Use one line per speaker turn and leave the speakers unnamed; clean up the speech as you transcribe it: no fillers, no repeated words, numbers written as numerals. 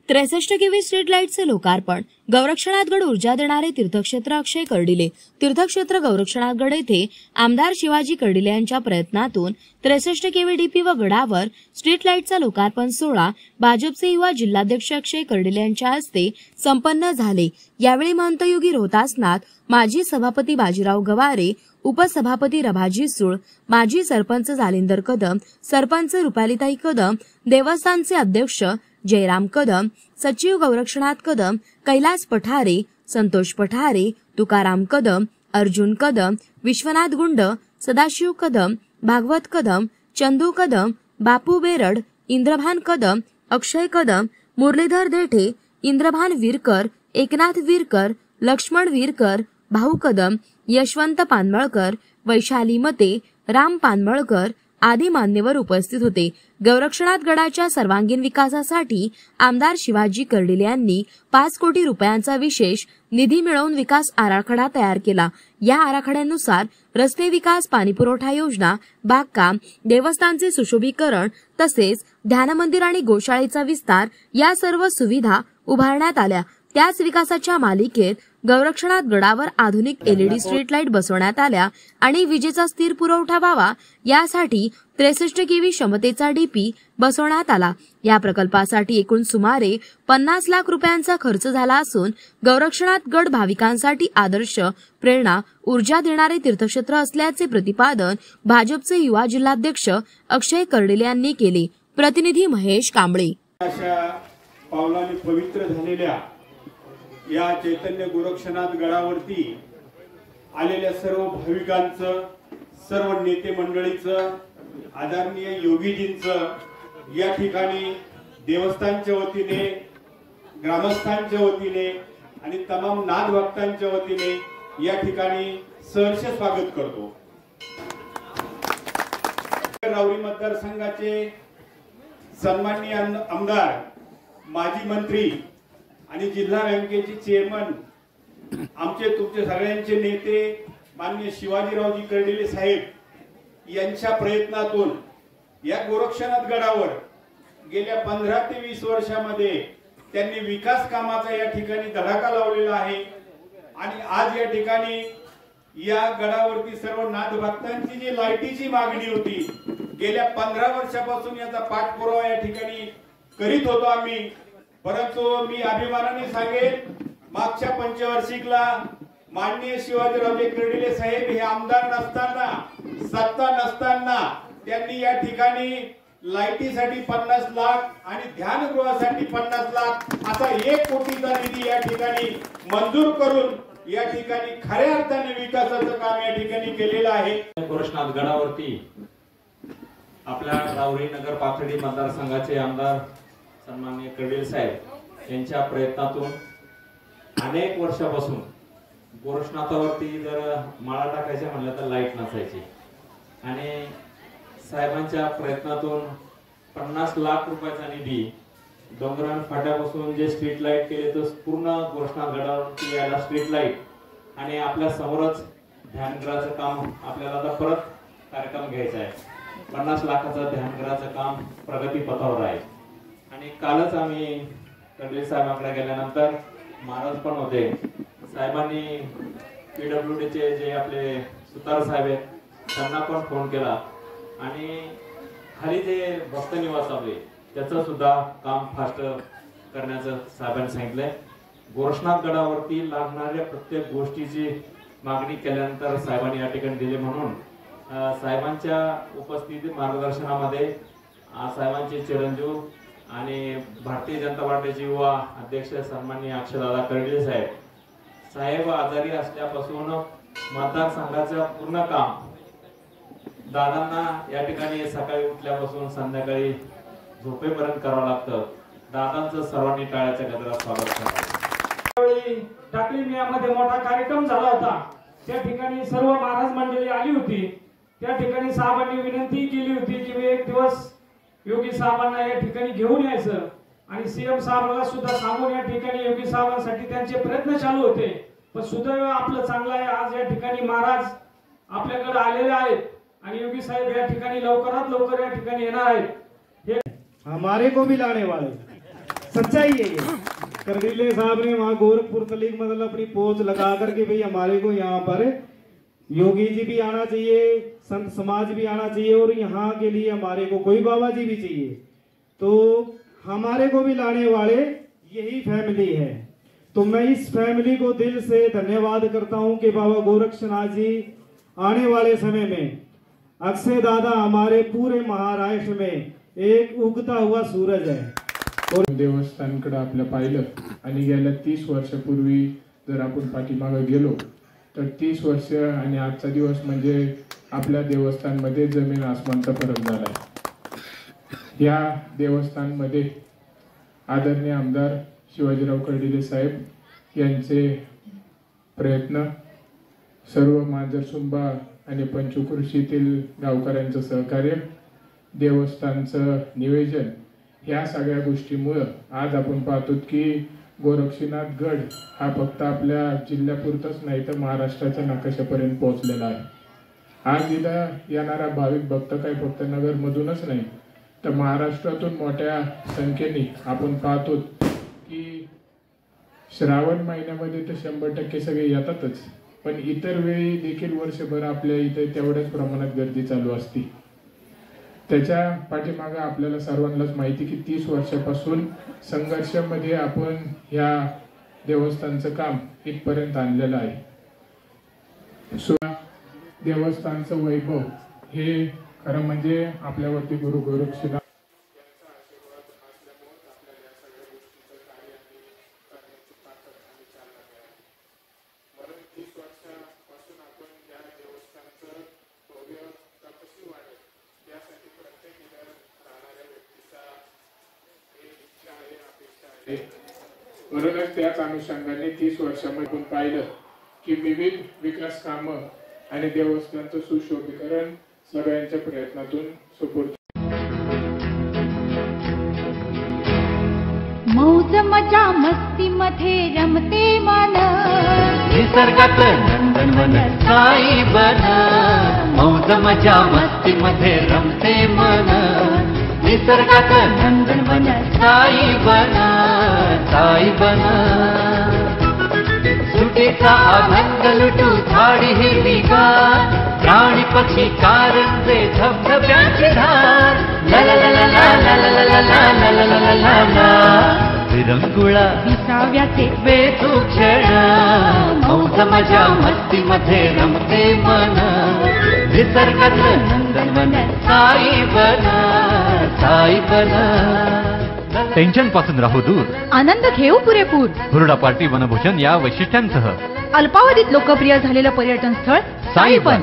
त्रेसष्ट kV street लाईटचे लोकार्पण. गौरक्षनाथगड ऊर्जा देणारे तीर्थक्षेत्र अक्षय कर्डिले. तीर्थक्षेत्र गौरक्षनाथगड येथे आमदार शिवाजी कर्डिले यांच्या प्रयत्नातून 63 केव्ही डीपी व गडावर स्ट्रीट लाईटचा लोकार्पण सोहळा भाजपचे युवा जिल्हाध्यक्ष अक्षय कर्डिले यांच्या हस्ते संपन्न झाले. यावेळी महंतयोगी रोहतासनाथ, माजी सभापती बाजीराव गवारे, उपसभापती रभाजी सुळ, माजी सरपंच जालिंदर कदम, सरपंच रुपालीताई कदम, देवस्थानचे अध्यक्ष जयराम कदम, सचिव गौरक्षनाथ कदम, कैलास पठारे, संतोष पठारे, तुकाराम कदम, अर्जुन कदम, विश्वनाथ गुंड, सदाशिव कदम, भागवत कदम, चंदू कदम, बापू बेरड, इंद्रभान कदम, अक्षय कदम, मुरलीधर देठे, इंद्रभान वीरकर, एकनाथ वीरकर, लक्ष्मण वीरकर, भाऊ कदम, यशवंत पानमळकर, वैशाली मते, राम पानमळकर आदी मान्यवर उपस्थित होते. गौरक्षनाथ गडाच्या सर्वांगीण विकासासाठी आमदार शिवाजी कर्डिले यांनी 5 कोटी रुपयांचा विशेष निधी मिळवून विकास आराखडा तयार केला. या आराखड्यानुसार रस्ते विकास, पाणीपुरवठा योजना, बागकाम, देवस्थानचे सुशोभीकरण तसेच ध्यान मंदिर आणि गोशाळेचा विस्तार या सर्व सुविधा उभारण्यात आल्या. त्याच विकासाच्या मालिकेत गौरक्षनाथ गडावर आधुनिक LED स्ट्रीट लाईट बसवण्यात आल्या आणि विजेचा स्थिर पुरवठा व्हावा यासाठी 63 केव्ही क्षमतेचा डीपी बसवण्यात आला. या प्रकल्पासाठी एकूण सुमारे 50 लाख रुपयांचा खर्च झाला असून गौरक्षनाथ गड भाविकांसाठी आदर्श, प्रेरणा, ऊर्जा देणारे तीर्थक्षेत्र असल्याचे प्रतिपादन भाजपचे युवा जिल्हाध्यक्ष अक्षय कर्डिले यांनी केले. प्रतिनिधी महेश कांबळे.
पावलाने पवित्र झालेल्या या चैतन्य गोरक्षनाथ गडावरती आलेल्या सर्व भाविकांचं, सर्व नेते मंडळीचं, आदरणीय योगीजींचं या ठिकाणी देवस्थानच्या वतीने, ग्रामस्थांच्या वतीने आणि तमाम नाथ भक्तांच्या वतीने या ठिकाणी सहर्ष स्वागत करतो. राऊरी मतदारसंघाचे सन्माननीय आमदार, माजी मंत्री आणि जिल्हा बँकेचे चेअरमन, आमचे तुमचे सगळ्यांचे नेते माननीय शिवाजीरावजी कर्डिले साहेब यांच्या प्रयत्नातून या गोरक्षनाथ गडावर गेल्या 15 ते 20 वर्षामध्ये त्यांनी विकास कामाचा या ठिकाणी धडाका लावलेला आहे. आणि आज या ठिकाणी या गडावरती सर्व नाथ भक्तांची जी लाईटीची मागणी होती, गेल्या 15 वर्षापासून याचा पाठपुरावा या ठिकाणी करीत होतो आम्ही. परंतु मी अभिमानाने सांगेन, मागच्या पंचवार्षिकला माननीय शिवाजीरावजी कर्डिले साहेब हे आमदार नसताना, सत्ता नसताना त्यांनी या ठिकाणी लाईटीसाठी 50 लाख आणि ध्यानगृहासाठी 50 लाख असा 1 कोटीचा निधी या ठिकाणी मंजूर करून या ठिकाणी खऱ्या अर्थाने विकासाचं काम या ठिकाणी केलेलं आहे.
गोरक्षनाथ गडावरती आपल्या राऊरी नगर पाथर्डी मतदारसंघाचे आमदार सन्माननीय कर्डिले साहेब यांच्या प्रयत्नातून अनेक वर्षापासून गोरक्षनाथावरती जर माळा टाकायच्या म्हणलं तर लाईट नसायची आणि साहेबांच्या प्रयत्नातून 50 लाख रुपयाचा निधी डोंगराळ फाट्यापासून जे स्ट्रीट लाईट केले तर पूर्ण गोरक्षनाथ गडावरती यायला स्ट्रीट लाईट आणि आपल्या समोरच ध्यानगृहाचं काम आपल्याला आता परत कार्यक्रम घ्यायचा आहे. 50 लाखाचं ध्यानगृहाचं काम प्रगतीपथावर आहे. आणि कालच आम्ही कर्डिले साहेबांकडे गेल्यानंतर महाराज पण होते, साहेबांनी PWDचे जे आपले सुतार साहेब आहेत त्यांना पण फोन केला आणि खाली जे भक्त निवास आहे त्याचं सुद्धा काम फास्ट करण्याचं साहेबांनी सांगितलंय. गोरक्षनाथ गडावरती लागणाऱ्या प्रत्येक गोष्टीची मागणी केल्यानंतर साहेबांनी या ठिकाणी दिले. म्हणून साहेबांच्या उपस्थिती मार्गदर्शनामध्ये साहेबांचे चिरंजीव आणि भारतीय जनता पार्टीचे युवा अध्यक्ष सन्माननीय अक्षयदादा कर्डिले साहेब आजारी असल्यापासून मतदारसंघाचं पूर्ण काम दादांना या ठिकाणी सकाळी उठल्यापासून संध्याकाळी झोपेपर्यंत करावं लागतं. दादांचं सर्वांनी टाळ्याच्या गजरात स्वागत करा.
टाकली मियामध्ये मोठा कार्यक्रम झाला होता, त्या ठिकाणी सर्व महाराज मंडळी आली होती. त्या ठिकाणी साहेबांनी विनंती केली होती की एक दिवस योगी साहेबांना या ठिकाणी घेऊन यायचं आणि CM साहेबांना सुद्धा सांगून या ठिकाणी योगी साहेबांसाठी त्यांचे प्रयत्न चालू होते. पण सुदैव आपलं चांगलं आहे, आज या ठिकाणी महाराज आपल्याकडे आलेले आहेत आणि योगी साहेब या ठिकाणी लवकरात लवकर या ठिकाणी येणार आहेत। हे
हमारे को भी लाने वाले, सच्चाई है ये। करगिले साहब ने वहाँ गोरखपुर तलीग मतलब अपनी पोच लगा करके भाई हमारे को यहाँ पर योगी जी भी आना चाहिए, संत समाज भी आना चाहिए और यहाँ के लिए हमारे को कोई बाबा जी भी चाहिए। तो हमारे को भी लाने वाले यही फैमिली है। तो मैं इस फैमिली को दिल से धन्यवाद करता हूँ कि बाबा गोरक्षनाथ जी आने वाले समय में अक्षय दादा हमारे पूरे महाराष्ट्र में एक उगता हुआ सूरज है।
और देवस्थानकडे आपलं पाहिलं आणि गेल्या 30 वर्षापूर्वी जर आपण पाठीमागे गेलो तर 30 वर्ष आणि आजचा दिवस म्हणजे आपल्या देवस्थानमध्ये जमीन आसमानचा फरक झाला आहे। या देवस्थानमध्ये आदरणीय आमदार शिवाजीराव कर्डिले साहेब यांचे प्रयत्न, सर्व मांजरसुंबा आणि पंचकृषीतील गावकऱ्यांचं सहकार्य, देवस्थानचं नियोजन, ह्या सगळ्या गोष्टीमुळे आज आपण पाहतो की गोरक्षनाथ गड हा फक्त आपल्या जिल्ह्यापुरताच नाही तर महाराष्ट्राच्या नकाशापर्यंत पोहोचलेला आहे। आज इथं येणारा भाविक भक्त काही फक्त नगरमधूनच नाही तर महाराष्ट्रातून मोठ्या संख्येने आपण पाहतो की श्रावण महिन्यामध्ये तर 100% सगळे येतातच, पण इतर वेळी देखील वर्षभर आपल्या इथे तेवढ्याच प्रमाणात गर्दी चालू असते। त्याच्या पाठीमागे आपल्याला सर्वांनाच माहिती की 30 वर्षापासून संघर्षामध्ये आपण या देवस्थानचं काम इथपर्यंत आणलेलं आहे। देवस्थानचं वैभव हे खरं म्हणजे आपल्यावरती गुरु गोरक्षनाथ म्हणूनच त्याच अनुषंगाने 30 वर्षामध्ये पाहिलं की विविध विकास कामं आणि देवस्थानचं सुशोभीकरण सगळ्यांच्या प्रयत्नातून सुपूर्द।
मौज मजा मस्ती मध्ये रमते मन,
निसर्गात नंदनवन साई बन। मौज मजा मस्ती मध्ये रमते मन, निसर्गात नंदनवन साई बन, साई बन। सुटीचा आनंद लुटू झाडी हिरवीगार, प्राणी पक्षी कारंजे धबधब्यांची धार, ला ला ला ला ला ला ला ला ला ला ला ला ला ला। विरंगुळा
विसाव्याचे
बेतू क्षण, मौज मजा मस्ती मध्ये रमते मन, निसर्गात नंदनवन साई बन, साई बन।
टेन्शन पासून राहू दूर,
आनंद घेऊ पुरेपूर।
हुरडा पार्टी वनभूषण या वैशिष्ट्यांसह
अल्पावधीत लोकप्रिय झालेलं पर्यटन स्थळ साईबन।